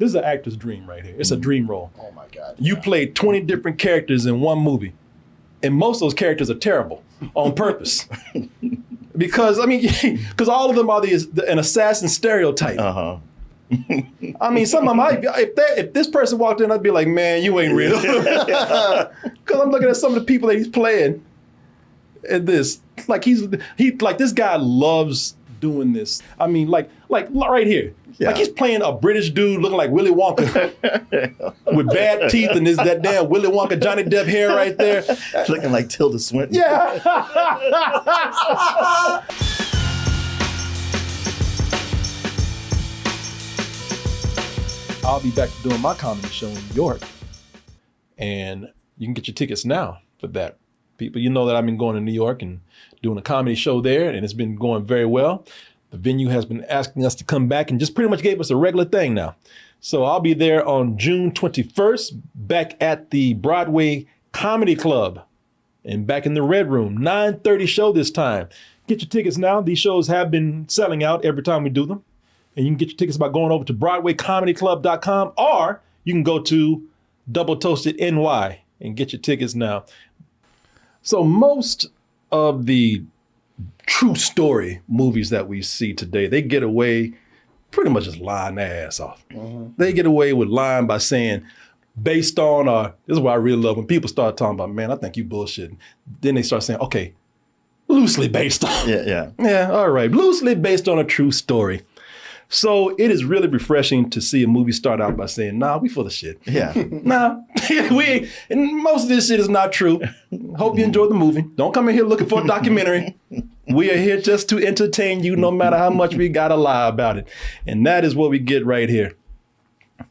This is an actor's dream right here. It's a dream role. Oh my God. You played 20 different characters in one movie. And most of those characters are terrible on purpose. Because all of them are an assassin stereotype. Uh-huh. I mean, some of them, if this person walked in, I'd be like, man, you ain't real. Because I'm looking at some of the people that he's playing in this. Like this guy loves doing this. I mean, like right here. Yeah. Like he's playing a British dude looking like Willy Wonka with bad teeth and that damn Willy Wonka Johnny Depp hair right there. Looking like Tilda Swinton. Yeah. I'll be back to doing my comedy show in New York. And you can get your tickets now for that. People, you know that I've been going to New York and doing a comedy show there, and it's been going very well. The venue has been asking us to come back and just pretty much gave us a regular thing now. So I'll be there on June 21st, back at the Broadway Comedy Club and back in the Red Room, 9:30 show this time. Get your tickets now. These shows have been selling out every time we do them. And you can get your tickets by going over to BroadwayComedyClub.com, or you can go to Double Toasted NY and get your tickets now. So most of the true story movies that we see today, they get away pretty much just lying their ass off. Mm-hmm. They get away with lying by saying, based on, this is what I really love when people start talking about, man, I think you bullshitting. Then they start saying, okay, loosely based on. Yeah, all right, loosely based on a true story. So it is really refreshing to see a movie start out by saying, nah, we full of shit. Yeah. Nah, and most of this shit is not true. Hope you enjoyed the movie. Don't come in here looking for a documentary. We are here just to entertain you no matter how much we gotta lie about it. And that is what we get right here.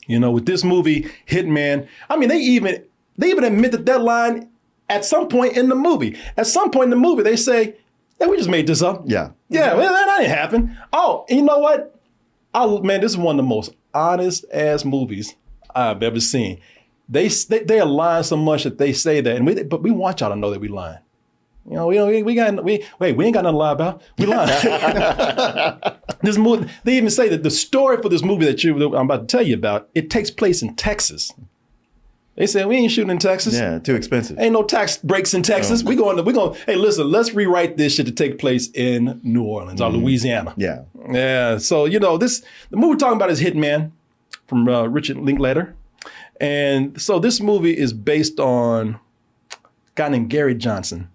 You know, with this movie, Hitman, I mean, they even admit that line at some point in the movie. At some point in the movie, they say, yeah, we just made this up. Yeah. Yeah, well, that didn't happen. Oh, and you know what? Man, this is one of the most honest ass movies I've ever seen. They are lying so much that they say that, but we want y'all to know that we lying. You know, we ain't got nothing to lie about. We lying. This movie, they even say that the story for this movie that I'm about to tell you about, it takes place in Texas. They said we ain't shooting in Texas. Yeah, too expensive. Ain't no tax breaks in Texas. We're going. Hey, listen, let's rewrite this shit to take place in New Orleans or Louisiana. Yeah. Yeah. So the movie we're talking about is Hitman from Richard Linklater, and so this movie is based on a guy named Gary Johnson.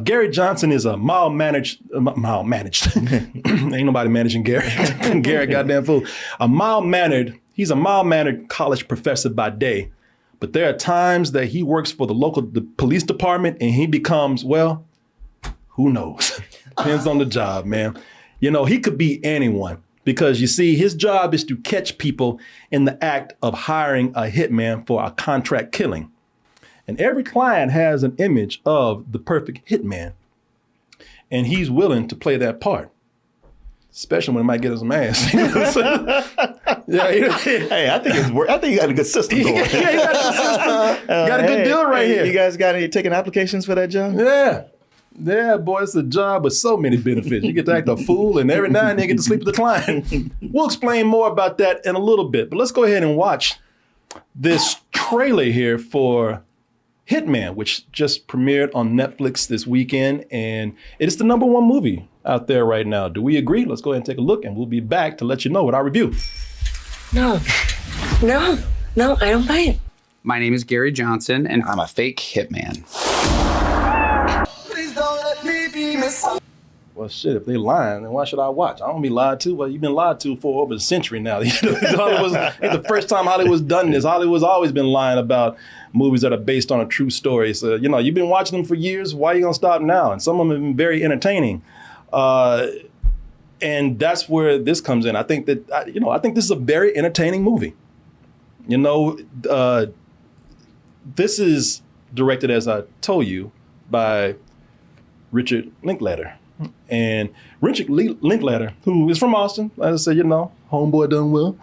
Gary Johnson is a mild-managed. Ain't nobody managing Gary. Gary, goddamn fool. He's a mild-mannered college professor by day. But there are times that he works for the police department and he becomes, well, who knows? Depends on the job, man. You know, he could be anyone because you see, his job is to catch people in the act of hiring a hitman for a contract killing. And every client has an image of the perfect hitman. And he's willing to play that part. Especially when it might get us some ass. Hey, I think you got a good system going. Yeah, you got a good system. Got a good deal right here. You guys got any taking applications for that job? Yeah, boy, it's a job with so many benefits. You get to act a fool, and every now and then you get to sleep with the client. We'll explain more about that in a little bit, but let's go ahead and watch this trailer here for Hitman, which just premiered on Netflix this weekend, and it is the #1 movie out there right now. Do we agree? Let's go ahead and take a look, and we'll be back to let you know what our review. No, I don't buy it. My name is Gary Johnson, and I'm a fake hitman. Please don't let me be misunderstood. Well, shit, if they lying, then why should I watch? I don't be lied to. Well, you've been lied to for over a century now. It's the first time Hollywood's done this. Hollywood's always been lying about movies that are based on a true story. So, you've been watching them for years. Why are you going to stop now? And some of them have been very entertaining. And that's where this comes in. I think that, I think this is a very entertaining movie. This is directed, as I told you, by Richard Linklater. And Richard Linklater, who is from Austin, as I said, homeboy done well.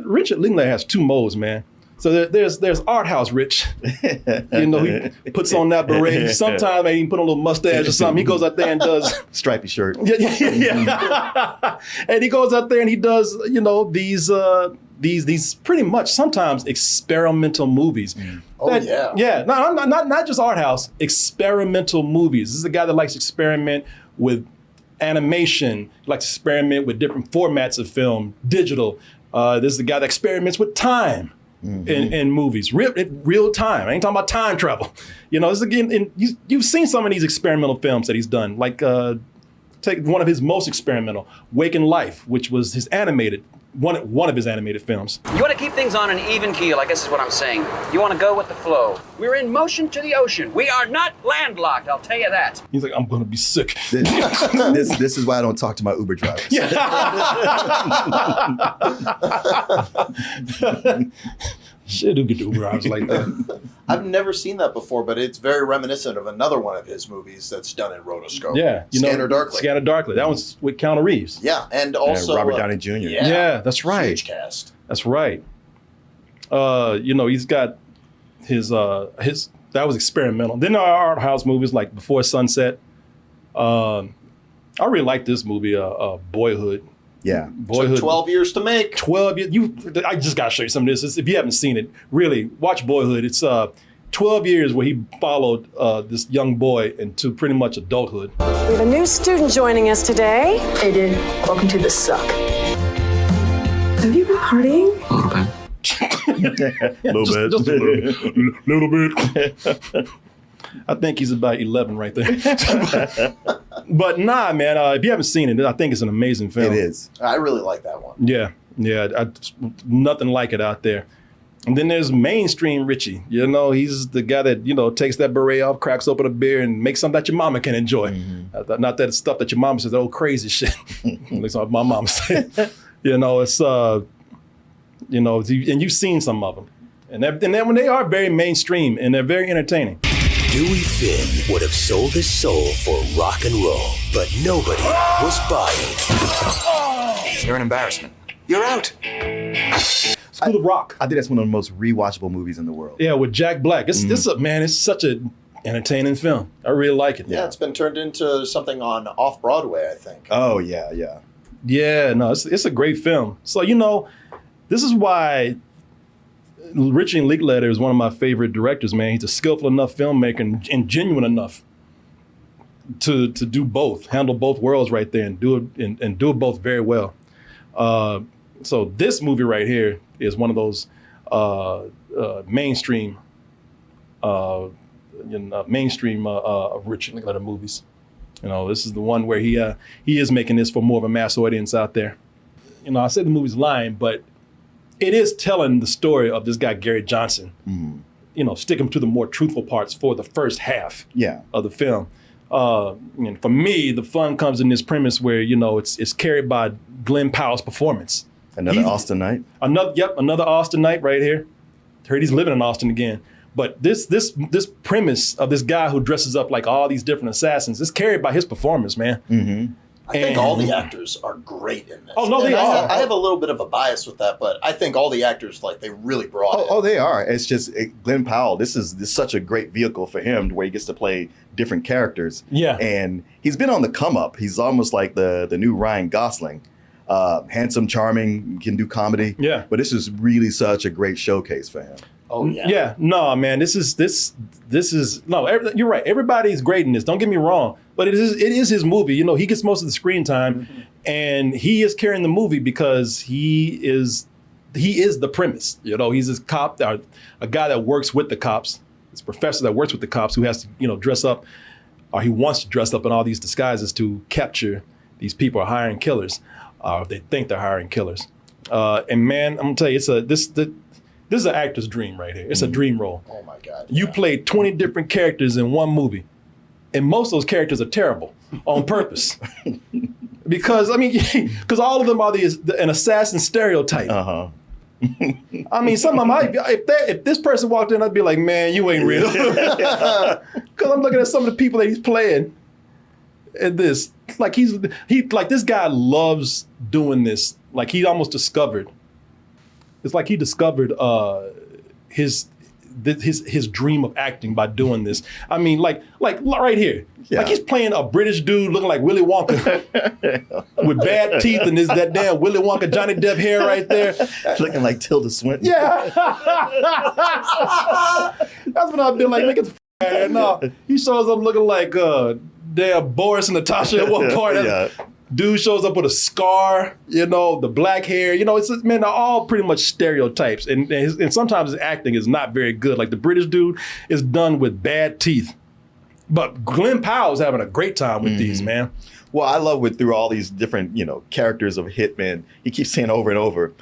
Richard Linklater has two modes, man. So there's art house Rich. He puts on that beret. Sometimes he put on a little mustache or something. He goes out there and does stripy shirt. Yeah. And he goes out there and he does, these pretty much sometimes experimental movies. Yeah, no, not just art house, experimental movies. This is a guy that likes to experiment with animation, likes to experiment with different formats of film, digital. This is the guy that experiments with time in movies, real time. I ain't talking about time travel. You know, this is again, and you've seen some of these experimental films that he's done, like take one of his most experimental, Wake in Life, which was his animated, one of his animated films. You want to keep things on an even keel, I guess is what I'm saying. You want to go with the flow. We're in motion to the ocean. We are not landlocked, I'll tell you that. He's like, I'm gonna be sick. This is why I don't talk to my Uber drivers. Shit, who get the Uber hours like that? I've never seen that before, but it's very reminiscent of another one of his movies that's done in rotoscope. Yeah, Scanner Darkly. Scanner Darkly. That one's with Keanu Reeves. Yeah, and also Robert Downey Jr. Yeah, that's right. Huge cast. That's right. You know, he's got his that was experimental. Then there are art house movies like Before Sunset. I really like this movie, Boyhood. Yeah. Boyhood. Took 12 years to make. 12 years. I just got to show you some of this. If you haven't seen it, really watch Boyhood. It's 12 years where he followed this young boy into pretty much adulthood. We have a new student joining us today. Aiden, welcome to the suck. Have you been partying? A little bit. Just a little bit. I think he's about 11 right there. But nah, man, if you haven't seen it, I think it's an amazing film. It is. I really like that one. Yeah, nothing like it out there. And then there's mainstream Richie. You know, he's the guy that, you know, takes that beret off, cracks open a beer, and makes something that your mama can enjoy. Not that stuff that your mama says, oh, crazy shit. That's what my mama said. You know, it's, you know, and you've seen some of them. And then when they are very mainstream and they're very entertaining. Dewey Finn would have sold his soul for rock and roll, but nobody was buying. You're an embarrassment. You're out. School of Rock. I think that's one of the most rewatchable movies in the world. Yeah, with Jack Black. It's such an entertaining film. I really like it. Yeah, it's been turned into something on off-Broadway, I think. Oh, yeah, yeah. Yeah, no, it's a great film. So, you know, this is why Richie Linklater is one of my favorite directors, man. He's a skillful enough filmmaker and genuine enough to do both, handle both worlds right there and do it both very well. So this movie right here is one of those mainstream Richie Linklater movies. You know, this is the one where he is making this for more of a mass audience out there. You know, I said the movie's lying, but it is telling the story of this guy, Gary Johnson. You know, sticking to the more truthful parts for the first half of the film. And for me, the fun comes in this premise where, you know, it's carried by Glen Powell's performance. Another Austin Knight. Another Austin Knight right here. Heard he's living in Austin again. But this premise of this guy who dresses up like all these different assassins is carried by his performance, man. I think all the actors are great in this. Oh, no, they are. I have a little bit of a bias with that, but I think all the actors, like, they really brought it. Oh, they are. It's just Glen Powell. This is such a great vehicle for him where he gets to play different characters. Yeah. And he's been on the come up. He's almost like the new Ryan Gosling. Handsome, charming, can do comedy. Yeah. But this is really such a great showcase for him. Oh, yeah. Yeah, no, man, this is you're right. Everybody's great in this. Don't get me wrong, but it is his movie. You know, he gets most of the screen time, and he is carrying the movie because he is the premise. You know, he's this cop, a guy that works with the cops, this professor that works with the cops who has to, you know, dress up, or he wants to dress up in all these disguises to capture these people are hiring killers, or they think they're hiring killers. And man, I'm gonna tell you, this is an actor's dream right here. It's a dream role. Oh, my God. You played 20 different characters in one movie, and most of those characters are terrible on purpose. Because all of them are an assassin stereotype. I mean, some of them, if this person walked in, I'd be like, man, you ain't real. Because I'm looking at some of the people that he's playing in this. Like this guy loves doing this. Like he almost discovered. It's like he discovered his his dream of acting by doing this. I mean, like right here, like he's playing a British dude looking like Willy Wonka with bad teeth and that damn Willy Wonka Johnny Depp hair right there, looking like Tilda Swinton. Yeah, that's what I've been like. Make it no, he shows up looking like damn Boris and Natasha at one part. Dude shows up with a scar, the black hair. They're all pretty much stereotypes. And sometimes his acting is not very good. Like the British dude is done with bad teeth. But Glen Powell's having a great time with these, man. Well, I love through all these different, characters of hitmen, he keeps saying over and over,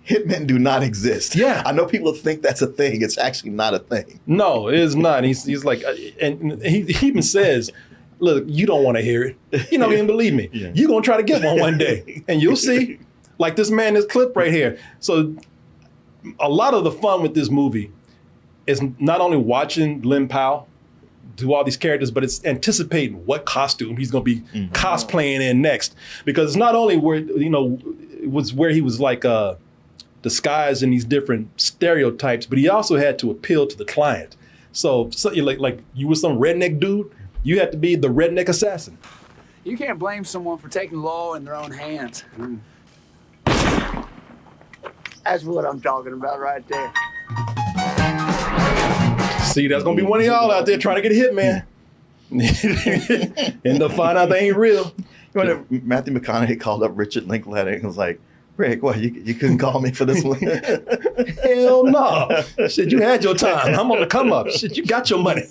hitmen do not exist. Yeah. I know people think that's a thing. It's actually not a thing. No, it is not. He's like, and he even says, look, you don't want to hear it. You don't even believe me. You're going to try to get one day. And you'll see. Like this clip right here. So a lot of the fun with this movie is not only watching Glen Powell do all these characters, but it's anticipating what costume he's going to be cosplaying in next. Because it's not only where, it was where he was like disguised in these different stereotypes, but he also had to appeal to the client. So like you were some redneck dude, you had to be the redneck assassin. You can't blame someone for taking the law in their own hands. That's what I'm talking about right there. See, that's gonna be one of y'all out there trying to get hit, man. End up finding out they ain't real. Matthew McConaughey called up Richard Linklater and was like, Rick, what, you couldn't call me for this one? Hell no. Shit, you had your time. I'm on the come up. Shit, you got your money.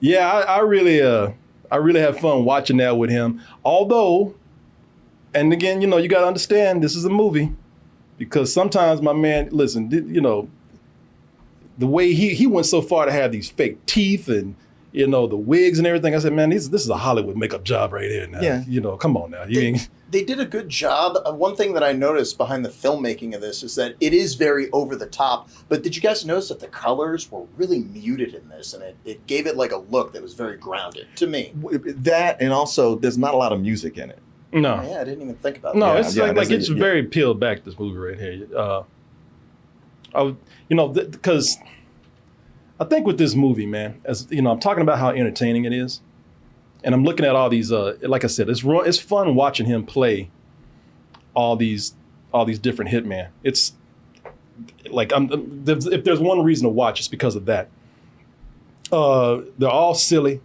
Yeah, I really have fun watching that with him. Although, and again, you got to understand this is a movie, because sometimes my man, listen, the way he went so far to have these fake teeth and the wigs and everything. I said, man, this is a Hollywood makeup job right here now. Yeah. Come on now. They did a good job. One thing that I noticed behind the filmmaking of this is that it is very over the top. But did you guys notice that the colors were really muted in this, and it gave it like a look that was very grounded to me? That, and also there's not a lot of music in it. No. Yeah, I didn't even think about that. No, it's it's very peeled back, this movie right here. Because I think with this movie, man, as I'm talking about how entertaining it is, and I'm looking at all these. Like I said, it's fun watching him play all these different hitmen. It's like if there's one reason to watch, it's because of that. They're all silly.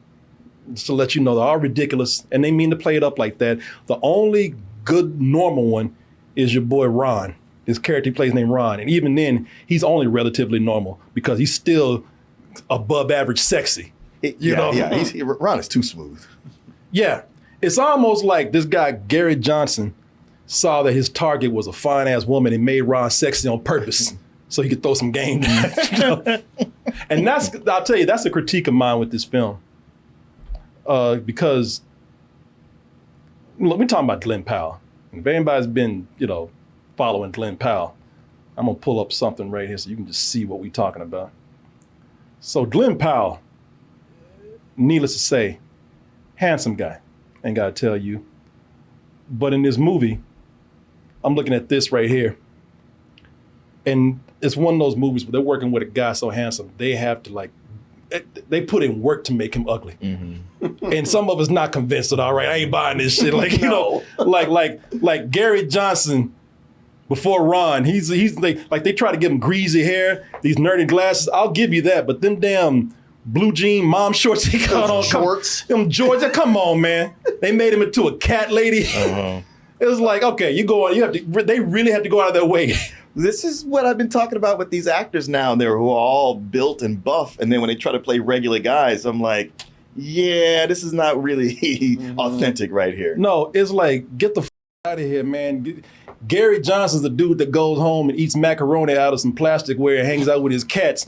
Just to let you know, they're all ridiculous, and they mean to play it up like that. The only good normal one is your boy Ron. His character he plays named Ron, and even then, he's only relatively normal because he's still above average sexy. Ron is too smooth. Yeah, it's almost like this guy Gary Johnson saw that his target was a fine ass woman and made Ron sexy on purpose so he could throw some game. And I'll tell you, that's a critique of mine with this film, because look, we're talking about Glen Powell. If anybody's been following Glen Powell, I'm gonna pull up something right here so you can just see what we're talking about. So Glen Powell, needless to say, handsome guy, ain't gotta tell you. But in this movie, I'm looking at this right here, and it's one of those movies where they're working with a guy so handsome, they have to they put in work to make him ugly. And some of us not convinced that, all right, I ain't buying this shit. Like Gary Johnson before Ron, he's like they try to give him greasy hair, these nerdy glasses. I'll give you that, but them damn blue jean mom shorts he got on, them Georgia, come on, man. They made him into a cat lady. It was like, okay, they really have to go out of their way. This is what I've been talking about with these actors now and there who are all built and buff, and then when they try to play regular guys, I'm like, yeah, this is not really authentic right here. No, it's like, get the out of here, man. Gary Johnson's the dude that goes home and eats macaroni out of some plasticware and hangs out with his cats.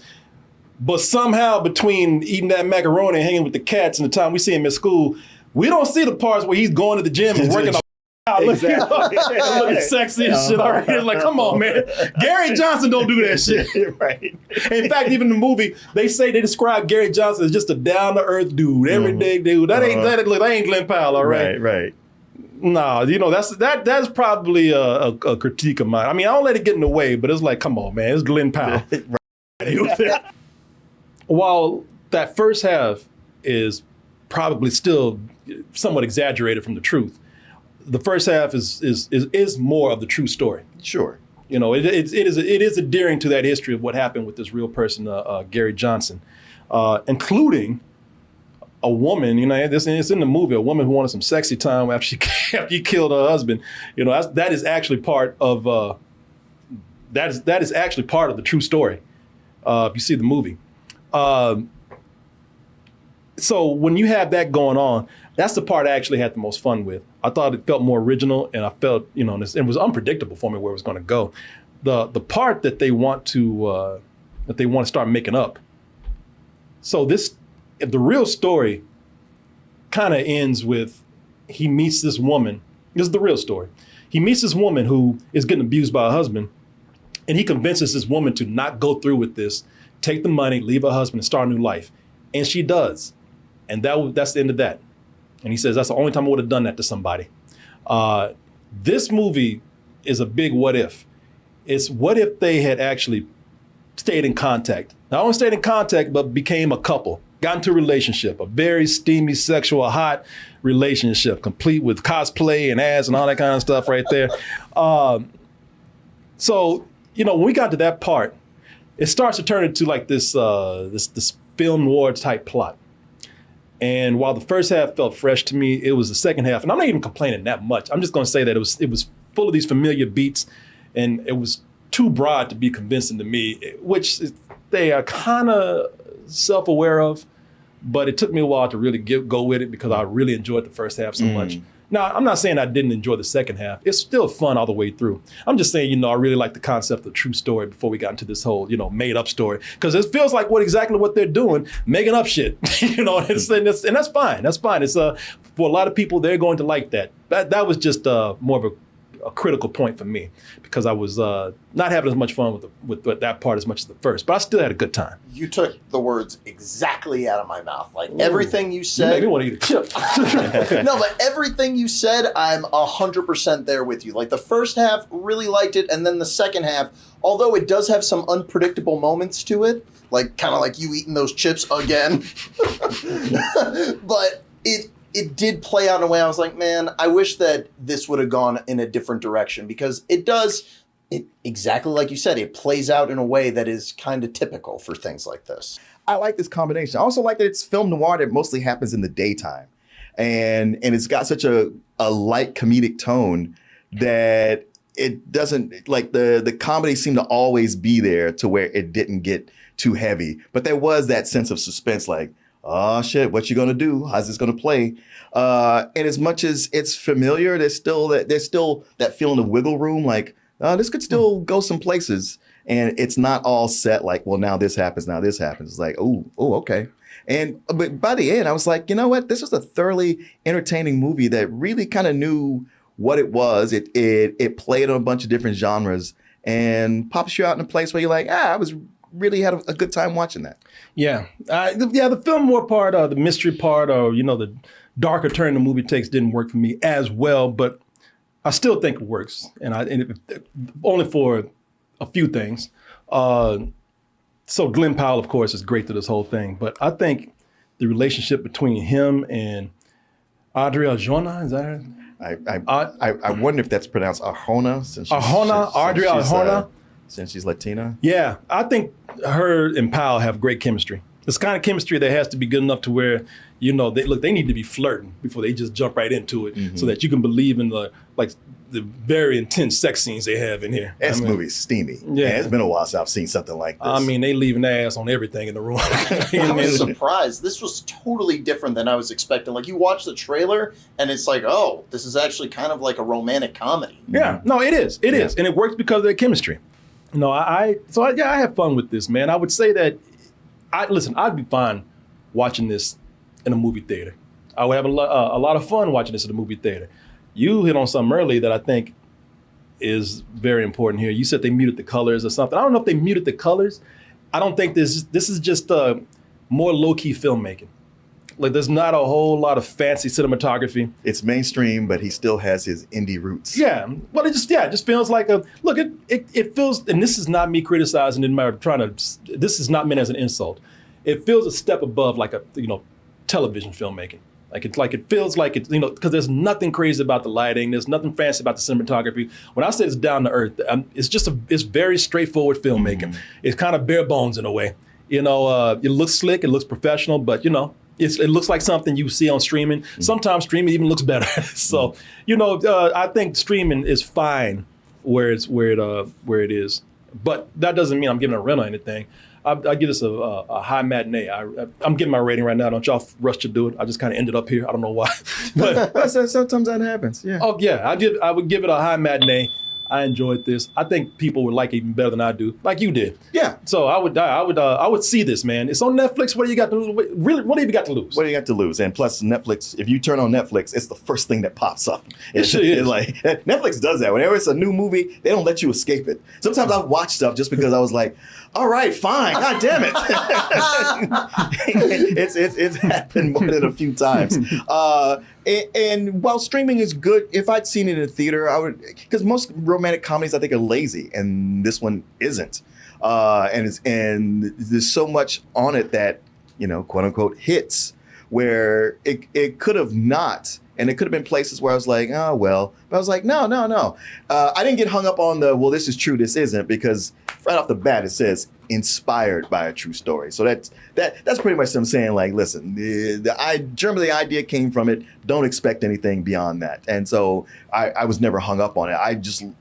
But somehow between eating that macaroni and hanging with the cats and the time we see him at school, we don't see the parts where he's going to the gym and working out. Looking sexy and shit. All right, it's like, come on, man. Gary Johnson don't do that shit. Right. In fact, even in the movie, they describe Gary Johnson as just a down to earth dude, everyday dude. That ain't Glen Powell, all right? Right. No, that's probably a critique of mine. I mean, I don't let it get in the way, but it's like, come on, man, it's Glen Powell. While that first half is probably still somewhat exaggerated from the truth, the first half is more of the true story. Sure. It is adhering to that history of what happened with this real person, Gary Johnson, including a woman. It's in the movie. A woman who wanted some sexy time after he killed her husband. That is actually part of that is actually part of the true story. If you see the movie. So when you have that going on, that's the part I actually had the most fun with. I thought it felt more original, and I felt, it was unpredictable for me where it was going to go. The part that they want to start making up. So if the real story kind of ends with he meets this woman. This is the real story. He meets this woman who is getting abused by her husband, and he convinces this woman to not go through with this, take the money, leave her husband, and start a new life. And she does. And that's the end of that. And he says, that's the only time I would have done that to somebody. This movie is a big what if. It's what if they had actually stayed in contact. Not only stayed in contact, but became a couple. Got into a relationship, a very steamy, sexual, hot relationship, complete with cosplay and ass and all that kind of stuff right there. So, when we got to that part, it starts to turn into like this film noir type plot. And while the first half felt fresh to me, it was the second half, and I'm not even complaining that much. I'm just going to say that it was full of these familiar beats, and it was too broad to be convincing to me, which they are kind of self-aware of, but it took me a while to really go with it because I really enjoyed the first half so much. Now, I'm not saying I didn't enjoy the second half. It's still fun all the way through. I'm just saying, I really like the concept of true story before we got into this whole, made up story. Because it feels like exactly what they're doing, making up shit. And that's fine. That's fine. It's for a lot of people, they're going to like that. That was just more of a critical point for me because I was not having as much fun with that part as much as the first, but I still had a good time. You took the words exactly out of my mouth. Like everything you said. You made me want to eat a chip. No, but everything you said, I'm 100% there with you. Like the first half, really liked it, and then the second half, although it does have some unpredictable moments to it, like kind of like you eating those chips again, but it did play out in a way I was like, man, I wish that this would have gone in a different direction because it exactly like you said, it plays out in a way that is kind of typical for things like this. I like this combination. I also like that it's film noir that mostly happens in the daytime. And it's got such a light comedic tone that it doesn't, like the comedy seemed to always be there to where it didn't get too heavy. But there was that sense of suspense like, oh shit, what you gonna do? How's this gonna play? And as much as it's familiar, there's still that feeling of wiggle room, like this could still go some places. And it's not all set like, well, now this happens, now this happens. It's like, oh, okay. But by the end, I was like, you know what? This was a thoroughly entertaining movie that really kind of knew what it was. It played on a bunch of different genres and pops you out in a place where you're like, I was really had a good time watching that. Yeah. The film noir part, the mystery part, or, the darker turn the movie takes didn't work for me as well, but I still think it works. Only for a few things. So Glen Powell, of course, is great through this whole thing, but I think the relationship between him and Audrey Arjona, is that her? I wonder if that's pronounced Arjona. Audrey Arjona. Since she's Latina? Yeah, I think her and Powell have great chemistry. It's kind of chemistry that has to be good enough to where, they need to be flirting before they just jump right into it so that you can believe in the very intense sex scenes they have in here. This movie's steamy. Yeah. It's been a while since I've seen something like this. They leaving their ass on everything in the room. I was surprised. This was totally different than I was expecting. Like you watch the trailer and it's like, oh, this is actually kind of like a romantic comedy. Yeah, no, it is. It is. And it works because of their chemistry. No, I have fun with this, man. I would say that, I'd be fine watching this in a movie theater. I would have a lot of fun watching this in a movie theater. You hit on something early that I think is very important here. You said they muted the colors or something. I don't know if they muted the colors. I don't think this is just more low-key filmmaking. Like there's not a whole lot of fancy cinematography. It's mainstream, but he still has his indie roots. Yeah, well, it just feels like it feels, and this is not me criticizing this is not meant as an insult. It feels a step above like television filmmaking. Like it feels like it, because there's nothing crazy about the lighting. There's nothing fancy about the cinematography. When I say it's down to earth, it's very straightforward filmmaking. It's kind of bare bones in a way. It looks slick, it looks professional, but it looks like something you see on streaming. Sometimes streaming even looks better. So, I think streaming is fine where it is. But that doesn't mean I'm giving a rent or anything. I give this a high matinee. I'm getting my rating right now. Don't y'all rush to do it. I just kind of ended up here. I don't know why. But sometimes that happens. Yeah. Oh yeah, I would give it a high matinee. I enjoyed this. I think people would like it even better than I do, like you did. Yeah. So I would see this, man. It's on Netflix. What do you got to lose? Really, what have you got to lose? What do you got to lose? And plus, Netflix. If you turn on Netflix, it's the first thing that pops up. It is. Like Netflix does that. Whenever it's a new movie, they don't let you escape it. Sometimes I watch stuff just because I was like, all right, fine. God damn it. It's happened more than a few times. And while streaming is good, if I'd seen it in a theater, I would, because most romantic comedies I think are lazy, and this one isn't. And there's so much on it that, quote unquote hits, where it could have not. And it could have been places where I was like, oh, well. But I was like, no. I didn't get hung up on the, well, this is true, this isn't, because right off the bat, it says inspired by a true story. So that's pretty much them saying, like, listen, generally the idea came from it. Don't expect anything beyond that. And so I was never hung up on it.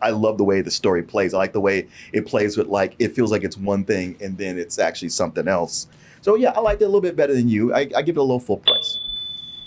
I love the way the story plays. I like the way it plays with, like, it feels like it's one thing and then it's actually something else. So, yeah, I liked it a little bit better than you. I give it a little full price.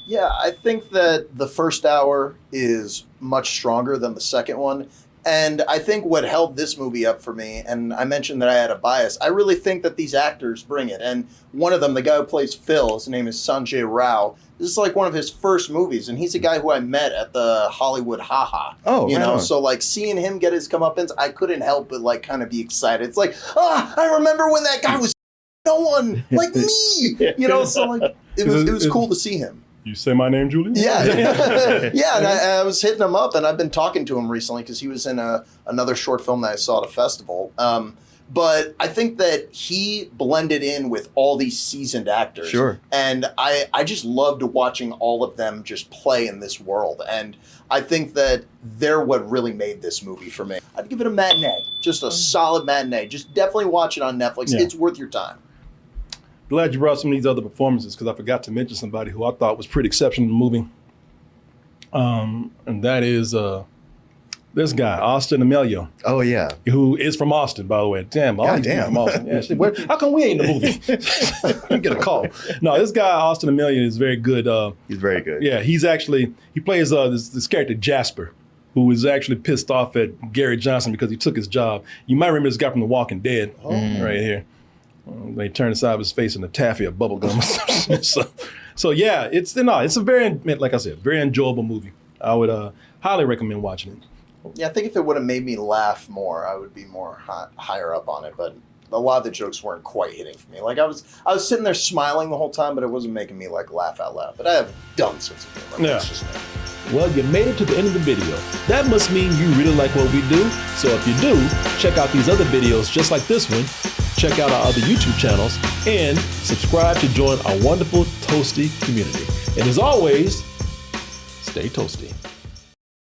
Yeah, I think that the first hour is much stronger than the second one. And I think what held this movie up for me, and I mentioned that I had a bias, I really think that these actors bring it. And one of them, the guy who plays Phil, his name is Sanjay Rao. This is like one of his first movies, and he's a guy who I met at the Hollywood Haha. Oh, you know, right on. so like seeing him get his comeuppance, I couldn't help but like kind of be excited. It's like, I remember when that guy was no one like me, So like it was cool to see him. You say my name, Julie? Yeah. Yeah, and I was hitting him up, and I've been talking to him recently because he was in another short film that I saw at a festival. But I think that he blended in with all these seasoned actors. Sure. And I just loved watching all of them just play in this world. And I think that they're what really made this movie for me. I'd give it a matinee, just a solid matinee. Just definitely watch it on Netflix. Yeah. It's worth your time. Glad you brought some of these other performances, because I forgot to mention somebody who I thought was pretty exceptional in the movie. And that is this guy, Austin Amelio. Oh, yeah. Who is from Austin, by the way. Damn, all these people from Austin. Yeah, how come we ain't in the movie? We get a call. No, this guy, Austin Amelio, is very good. He's very good. Yeah, he plays this character, Jasper, who is actually pissed off at Gary Johnson because he took his job. You might remember this guy from The Walking Dead, right here. They turn the side of his face into taffy or bubble gum or something. So yeah, it's a very, like I said, very enjoyable movie. I would highly recommend watching it. Yeah, I think if it would have made me laugh more, I would be more higher up on it. But a lot of the jokes weren't quite hitting for me. Like I was sitting there smiling the whole time, but it wasn't making me like laugh out loud. But I have a dumb sense of humor. Yeah. That's just me. Well, you made it to the end of the video. That must mean you really like what we do. So if you do, check out these other videos just like this one. Check out our other YouTube channels and subscribe to join our wonderful Toasty community. And as always, stay toasty.